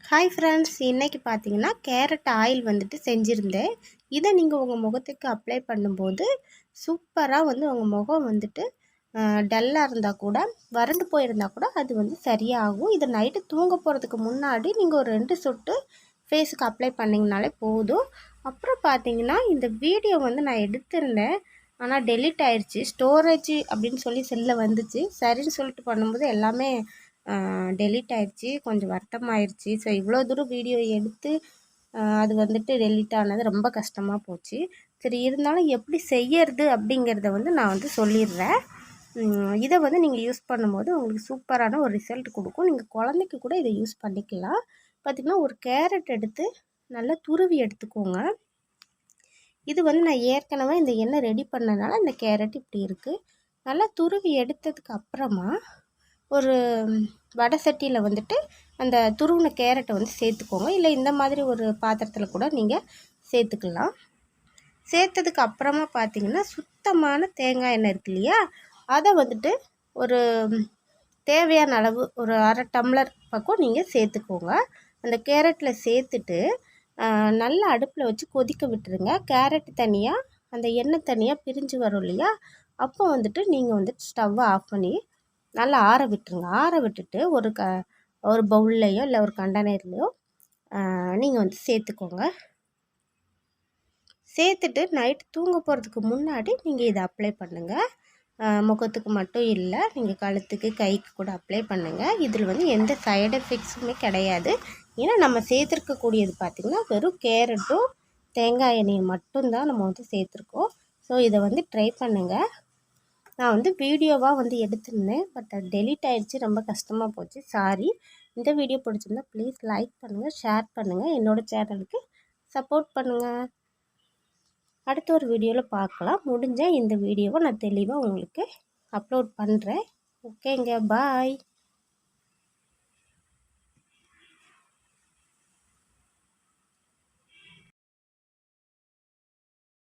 Hi friends, இன்றைக்கி பார்த்தீங்கன்னா carrot oil வந்துட்டு செஞ்சுருந்தேன். இதை நீங்கள் உங்கள் முகத்துக்கு அப்ளை பண்ணும்போது சூப்பராக வந்து உங்கள் முகம் வந்துட்டு டல்லாக இருந்தால் கூட, வறண்டு போயிருந்தால் கூட அது வந்து சரியாகும். இதை நைட்டு தூங்க போகிறதுக்கு முன்னாடி நீங்கள் ஒரு 2 சொட்டு ஃபேஸுக்கு அப்ளை பண்ணிங்கனாலே போதும். அப்புறம் பார்த்தீங்கன்னா இந்த வீடியோ வந்து நான் எடுத்திருந்தேன், ஆனால் டெலீட் ஆயிடுச்சு. ஸ்டோரேஜ் அப்படின்னு சொல்லி செல்லில் வந்துச்சு. சரின்னு சொல்லிட்டு பண்ணும்போது எல்லாமே டெலீட் ஆயிடுச்சு. கொஞ்சம் வருத்தமாயிருச்சு. ஸோ இவ்வளோ தூரம் வீடியோ எடுத்து அது வந்துட்டு டெலீட் ஆனது ரொம்ப கஷ்டமாக போச்சு. சரி, இருந்தாலும் எப்படி செய்யறது அப்படிங்கிறத வந்து நான் வந்து சொல்லிடுறேன். இதை வந்து நீங்கள் யூஸ் பண்ணும்போது உங்களுக்கு சூப்பரான ஒரு ரிசல்ட் கொடுக்கும். நீங்கள் குழந்தைக்கு கூட இதை யூஸ் பண்ணிக்கலாம். பார்த்திங்கன்னா, ஒரு கேரட் எடுத்து நல்லா துருவி எடுத்துக்கோங்க. இது வந்து நான் ஏற்கனவே இந்த எண்ணெய் ரெடி பண்ணனால இந்த கேரட் இப்படி இருக்குது. நல்லா துருவி எடுத்ததுக்கு அப்புறமா ஒரு வடை சட்டியில் வந்துட்டு அந்த துருவின கேரட்டை வந்து சேர்த்துக்கோங்க. இல்லை இந்த மாதிரி ஒரு பாத்திரத்தில் கூட நீங்கள் சேர்த்துக்கலாம். சேர்த்ததுக்கு அப்புறமா பார்த்திங்கன்னா, சுத்தமான தேங்காய் எண்ணெய் இருக்கு இல்லையா, அதை வந்துட்டு ஒரு தேவையான அளவு ஒரு 1/2 டம்ளர் பக்கம் நீங்கள் சேர்த்துக்கோங்க. அந்த கேரட்டில் சேர்த்துட்டு நல்லா அடுப்பில் வச்சு கொதிக்க விட்டுருங்க. கேரட் தனியாக அந்த எண்ணெய் தனியாக பிரிஞ்சு வரும் இல்லையா, அப்போ வந்துட்டு நீங்கள் வந்துட்டு ஸ்டவ்வை ஆஃப் பண்ணி நல்லா ஆற விட்டுருங்க. ஆற விட்டுட்டு ஒரு பவுல்லையோ இல்லை ஒரு கண்டெய்னர்லையோ நீங்கள் வந்து சேர்த்துக்கோங்க. சேர்த்துட்டு நைட்டு தூங்க போகிறதுக்கு முன்னாடி நீங்கள் இதை அப்ளை பண்ணுங்கள். முகத்துக்கு மட்டும் இல்லை, நீங்கள் கழுத்துக்கு கைக்கு கூட அப்ளை பண்ணுங்கள். இதில் வந்து எந்த சைடு எஃபெக்ட்ஸுமே கிடையாது. ஏன்னா நம்ம சேர்த்துருக்கக்கூடியது பார்த்திங்கன்னா வெறும் கேரட்டும் தேங்காய் எண்ணெயும் மட்டும்தான் நம்ம வந்து சேர்த்துருக்கோம். ஸோ இதை வந்து ட்ரை பண்ணுங்கள். நான் வந்து வீடியோவாக வந்து எடுத்திருந்தேன், பட் அது டெலீட் ஆகிடுச்சு. ரொம்ப கஷ்டமாக போச்சு, சாரி. இந்த வீடியோ பிடிச்சிருந்தா ப்ளீஸ் லைக் பண்ணுங்கள், ஷேர் பண்ணுங்கள், என்னோடய சேனலுக்கு சப்போர்ட் பண்ணுங்கள். அடுத்த ஒரு வீடியோவில் பார்க்கலாம். முடிஞ்சால் இந்த வீடியோவை நான் தெளிவாக உங்களுக்கு அப்லோட் பண்ணுறேன். ஓகேங்க, பாய்.